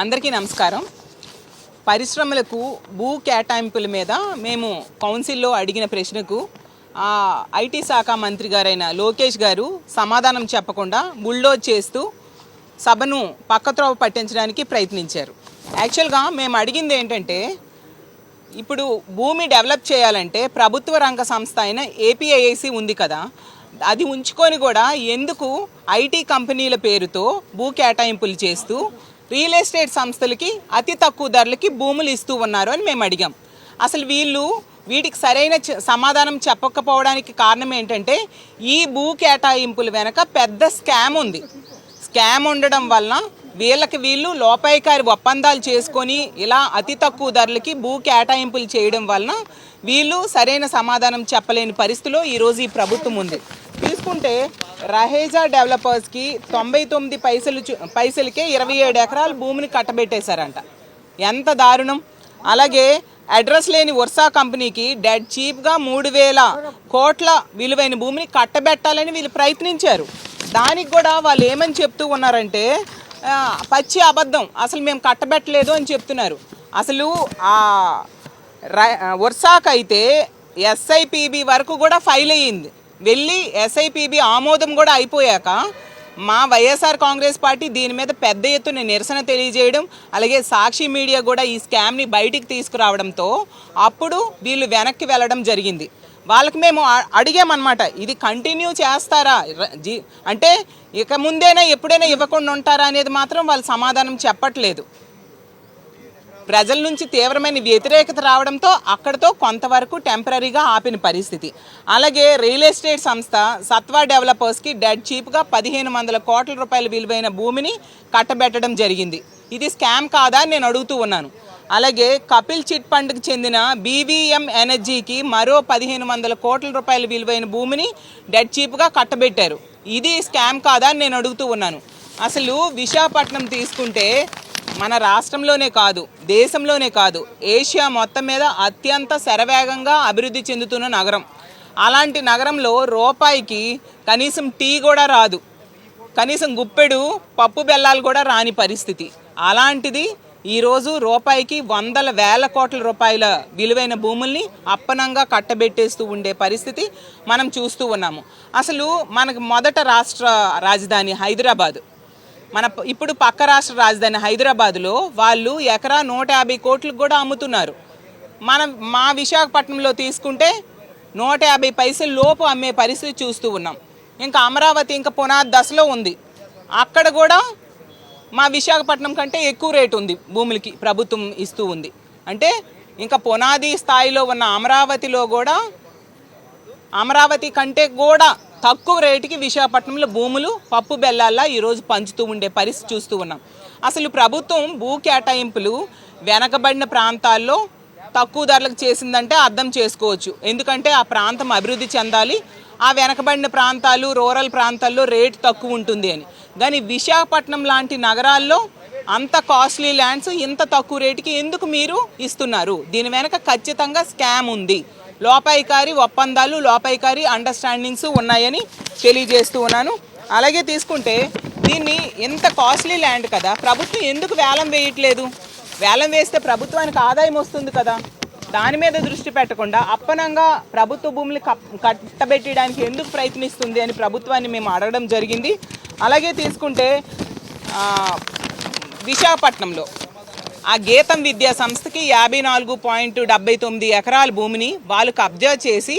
అందరికీ నమస్కారం. పరిశ్రమలకు భూ కేటాయింపుల మీద మేము కౌన్సిల్లో అడిగిన ప్రశ్నకు ఐటీ శాఖ మంత్రి గారైన లోకేష్ గారు సమాధానం చెప్పకుండా బుల్డోజ్ చేస్తూ సభను పక్కత్రోవ పట్టించడానికి ప్రయత్నించారు. యాక్చువల్గా మేము అడిగింది ఏంటంటే, ఇప్పుడు భూమి డెవలప్ చేయాలంటే ప్రభుత్వ రంగ సంస్థ అయిన ఏపీఐఐసి ఉంది కదా, అది ఉంచుకొని కూడా ఎందుకు ఐటీ కంపెనీల పేరుతో భూ కేటాయింపులు చేస్తూ రియల్ ఎస్టేట్ సంస్థలకి అతి తక్కువ ధరలకి భూములు ఇస్తూ ఉన్నారు అని మేము అడిగాం. అసలు వీటికి సరైన సమాధానం చెప్పకపోవడానికి కారణం ఏంటంటే, ఈ భూ కేటాయింపుల వెనక పెద్ద స్కామ్ ఉంది. స్కామ్ ఉండడం వలన వీళ్ళు లోపాయికారి ఒప్పందాలు చేసుకొని ఇలా అతి తక్కువ ధరలకి భూ కేటాయింపులు చేయడం వలన వీళ్ళు సరైన సమాధానం చెప్పలేని పరిస్థితిలో ఈరోజు ఈ ప్రభుత్వం ఉంది. తీసుకుంటే రహేజా డెవలపర్స్కి 99 పైసలకే 27 ఎకరాల భూమిని కట్టబెట్టేశారంట. ఎంత దారుణం! అలాగే అడ్రస్ లేని వర్సా కంపెనీకి డెడ్ చీప్గా 3000 కోట్ల విలువైన భూమిని కట్టబెట్టాలని వీళ్ళు ప్రయత్నించారు. దానికి కూడా వాళ్ళు ఏమని చెప్తూ ఉన్నారంటే, పచ్చి అబద్ధం, అసలు మేము కట్టబెట్టలేదు అని చెప్తున్నారు. అసలు వర్సాకైతే ఎస్ఐపిబి వరకు కూడా ఫైల్ అయ్యింది. వెళ్ళి ఎస్ఐపిబి ఆమోదం కూడా అయిపోయాక మా వైఎస్ఆర్ కాంగ్రెస్ పార్టీ దీని మీద పెద్ద ఎత్తున నిరసన తెలియజేయడం, అలాగే సాక్షి మీడియా కూడా ఈ స్కామ్ని బయటికి తీసుకురావడంతో అప్పుడు వీళ్ళు వెనక్కి వెళ్ళడం జరిగింది. వాళ్ళకి మేము అడిగామన్నమాట, ఇది కంటిన్యూ చేస్తారా అంటే ఇక ముందేనా ఎప్పుడైనా ఇవ్వకుండా ఉంటారా అనేది మాత్రం వాళ్ళు సమాధానం చెప్పట్లేదు. ప్రజల నుంచి తీవ్రమైన వ్యతిరేకత రావడంతో అక్కడితో కొంతవరకు టెంపరీగా ఆపిన పరిస్థితి. అలాగే రియల్ ఎస్టేట్ సంస్థ సత్వా డెవలపర్స్కి డెడ్ చీప్గా 1500 కోట్ల రూపాయల విలువైన భూమిని కట్టబెట్టడం జరిగింది. ఇది స్కామ్ కాదా అని నేను అడుగుతూ ఉన్నాను. అలాగే కపిల్ చిట్ ఫండ్కి చెందిన బీవీఎం ఎనర్జీకి మరో 1500 కోట్ల రూపాయల విలువైన భూమిని డెడ్ చీప్గా కట్టబెట్టారు. ఇది స్కామ్ కాదా అని నేను అడుగుతూ ఉన్నాను. అసలు విశాఖపట్నం తీసుకుంటే మన రాష్ట్రంలోనే కాదు, దేశంలోనే కాదు, ఏషియా మొత్తం మీద అత్యంత శరవేగంగా అభివృద్ధి చెందుతున్న నగరం. అలాంటి నగరంలో రూపాయికి కనీసం టీ కూడా రాదు, కనీసం గుప్పెడు పప్పు బెల్లాలు కూడా రాని పరిస్థితి. అలాంటిది ఈరోజు రూపాయికి 100,000 కోట్ల రూపాయల విలువైన భూముల్ని అప్పనంగా కట్టబెట్టేస్తూ ఉండే పరిస్థితి మనం చూస్తూ ఉన్నాము. అసలు మనకు మొదట రాష్ట్ర రాజధాని హైదరాబాద్, ఇప్పుడు పక్క రాష్ట్ర రాజధాని హైదరాబాద్లో వాళ్ళు ఎకరా 150 కోట్లకు కూడా అమ్ముతున్నారు. మా విశాఖపట్నంలో తీసుకుంటే 150 పైసల లోపు అమ్మే పరిస్థితి చూస్తూ ఉన్నాం. ఇంకా అమరావతి ఇంకా పునాది దశలో ఉంది. అక్కడ కూడా మా విశాఖపట్నం కంటే ఎక్కువ రేటు ఉంది భూములకి ప్రభుత్వం ఇస్తూ ఉంది. అంటే ఇంకా పునాది స్థాయిలో ఉన్న అమరావతి కంటే కూడా తక్కువ రేటుకి విశాఖపట్నంలో భూములు పప్పు బెల్లాల్లా ఈరోజు పంచుతూ ఉండే పరిస్థితి చూస్తూ ఉన్నాం. అసలు ప్రభుత్వం భూ కేటాయింపులు వెనకబడిన ప్రాంతాల్లో తక్కువ ధరలకు చేసిందంటే అర్థం చేసుకోవచ్చు. ఎందుకంటే ఆ ప్రాంతం అభివృద్ధి చెందాలి, ఆ వెనకబడిన ప్రాంతాలు రూరల్ ప్రాంతాల్లో రేటు తక్కువ ఉంటుంది అని. కానీ విశాఖపట్నం లాంటి నగరాల్లో అంత కాస్ట్లీ ల్యాండ్స్ ఇంత తక్కువ రేటుకి ఎందుకు మీరు ఇస్తున్నారు? దీని వెనక ఖచ్చితంగా స్కామ్ ఉంది, లోపాయికారి ఒప్పందాలు, లోపాయికారి అండర్స్టాండింగ్స్ ఉన్నాయని తెలియజేస్తూ ఉన్నాను. అలాగే తీసుకుంటే దీన్ని ఎంత కాస్ట్లీ ల్యాండ్ కదా, ప్రభుత్వం ఎందుకు వేలం వేయట్లేదు? వేలం వేస్తే ప్రభుత్వానికి ఆదాయం వస్తుంది కదా, దాని మీద దృష్టి పెట్టకుండా అప్పనంగా ప్రభుత్వ భూములు కట్టబెట్టడానికి ఎందుకు ప్రయత్నిస్తుంది అని ప్రభుత్వాన్ని మేము అడగడం జరిగింది. అలాగే తీసుకుంటే విశాఖపట్నంలో ఆ గీతం విద్యా సంస్థకి 54.79 ఎకరాల భూమిని వాళ్ళు కబ్జా చేసి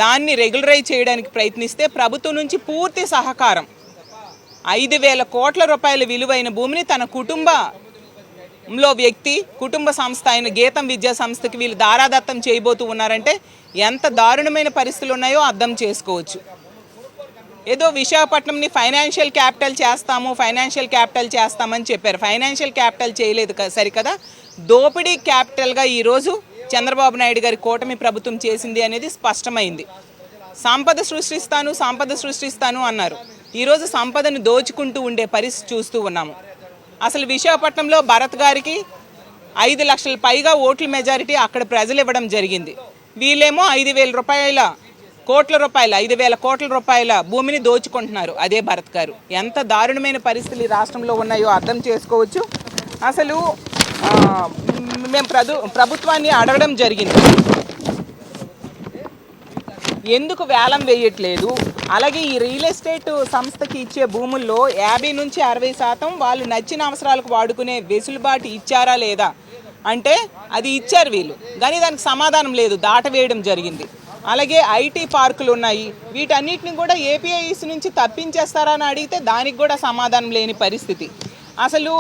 దాన్ని రెగ్యులరైజ్ చేయడానికి ప్రయత్నిస్తే ప్రభుత్వం నుంచి పూర్తి సహకారం 5,000 కోట్ల రూపాయల విలువైన భూమిని తన కుటుంబ సంస్థ అయిన గీతం విద్యా సంస్థకి వీళ్ళు దారాదత్తం చేయబోతూ ఉన్నారంటే ఎంత దారుణమైన పరిస్థితులు ఉన్నాయో అర్థం చేసుకోవచ్చు. ఏదో విశాఖపట్నంని ఫైనాన్షియల్ క్యాపిటల్ చేస్తామని చెప్పారు. ఫైనాన్షియల్ క్యాపిటల్ చేయలేదు సరికదా, దోపిడీ క్యాపిటల్గా ఈరోజు చంద్రబాబు నాయుడు గారి కూటమి ప్రభుత్వం చేసింది అనేది స్పష్టమైంది. సంపద సృష్టిస్తాను అన్నారు. ఈరోజు సంపదను దోచుకుంటూ ఉండే పరిస్థితి చూస్తూ ఉన్నాము. అసలు విశాఖపట్నంలో భరత్ గారికి 5 లక్షల పైగా ఓట్ల మెజారిటీ అక్కడ ప్రజలు ఇవ్వడం జరిగింది. వీళ్ళేమో 5,000 కోట్ల రూపాయల భూమిని దోచుకుంటున్నారు అదే భరత్ గారు. ఎంత దారుణమైన పరిస్థితులు ఈ రాష్ట్రంలో ఉన్నాయో అర్థం చేసుకోవచ్చు. అసలు ఆ, మేము ప్రభుత్వాన్ని అడగడం జరిగింది, ఎందుకు వేలం వేయట్లేదు, అలాగే ఈ రియల్ ఎస్టేట్ సంస్థకి ఇచ్చే భూముల్లో 50 నుంచి 60% వాళ్ళు నచ్చిన అవసరాలకు వాడుకునే వెసులుబాటు ఇచ్చారా లేదా అంటే అది ఇచ్చారు వీళ్ళు, కానీ దానికి సమాధానం లేదు, దాటవేయడం జరిగింది. అలాగే ఐటీ పార్కులు ఉన్నాయి, వీటన్నిటిని కూడా ఏపీఐసి నుంచి తప్పించేస్తారా అని అడిగితే దానికి కూడా సమాధానం లేని పరిస్థితి. అసలు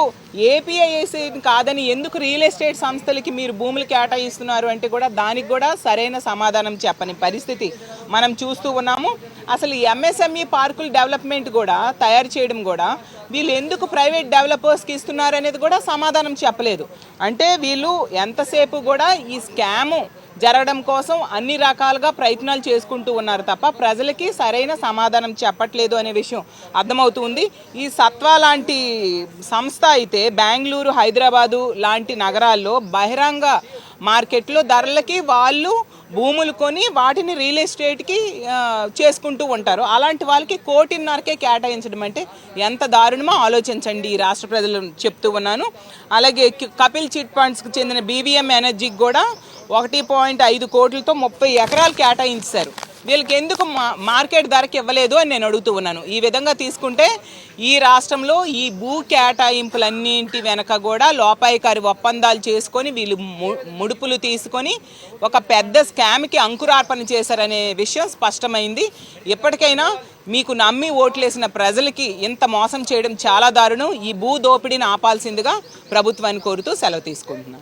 ఏపీఐసి కాదని ఎందుకు రియల్ ఎస్టేట్ సంస్థలకి మీరు భూములు కేటాయిస్తున్నారు అంటే కూడా దానికి కూడా సరైన సమాధానం చెప్పని పరిస్థితి మనం చూస్తూ ఉన్నాము. అసలు ఎంఎస్ఎంఈ పార్కుల డెవలప్మెంట్ కూడా తయారు చేయడం కూడా వీళ్ళు ఎందుకు ప్రైవేట్ డెవలపర్స్కి ఇస్తున్నారు అనేది కూడా సమాధానం చెప్పలేదు. అంటే వీళ్ళు ఎంతసేపు కూడా ఈ స్కాము జరగడం కోసం అన్ని రకాలుగా ప్రయత్నాలు చేసుకుంటూ ఉన్నారు తప్ప ప్రజలకి సరైన సమాధానం చెప్పట్లేదు అనే విషయం అర్థమవుతుంది. ఈ సత్వా లాంటి సంస్థ అయితే బెంగళూరు, హైదరాబాదు లాంటి నగరాల్లో బహిరంగ మార్కెట్లో ధరలకి వాళ్ళు భూములు కొని వాటిని రియల్ ఎస్టేట్కి చేసుకుంటూ ఉంటారు. అలాంటి వాళ్ళకి 1.5 కోటికే కేటాయించడం అంటే ఎంత దారుణమో ఆలోచించండి ఈ రాష్ట్ర ప్రజలు చెప్తూ ఉన్నాను. అలాగే కపిల్ చిట్ ఫండ్స్కి చెందిన బీవీఎం ఎనర్జీకి కూడా 1.5 కోట్లతో 30 ఎకరాలు కేటాయించారు. వీళ్ళకి ఎందుకు మార్కెట్ ధరకి ఇవ్వలేదు అని నేను అడుగుతూ ఉన్నాను. ఈ విధంగా తీసుకుంటే ఈ రాష్ట్రంలో ఈ భూ కేటాయింపులన్నింటి వెనక కూడా లోపాయికారి ఒప్పందాలు చేసుకొని వీళ్ళు ముడుపులు తీసుకొని ఒక పెద్ద స్కామ్కి అంకురార్పణ చేశారనే విషయం స్పష్టమైంది. ఎప్పటికైనా మీకు నమ్మి ఓట్లేసిన ప్రజలకి ఇంత మోసం చేయడం చాలా దారుణం. ఈ భూ దోపిడీని ఆపాల్సిందిగా ప్రభుత్వాన్ని కోరుతూ సెలవు తీసుకుంటున్నాను.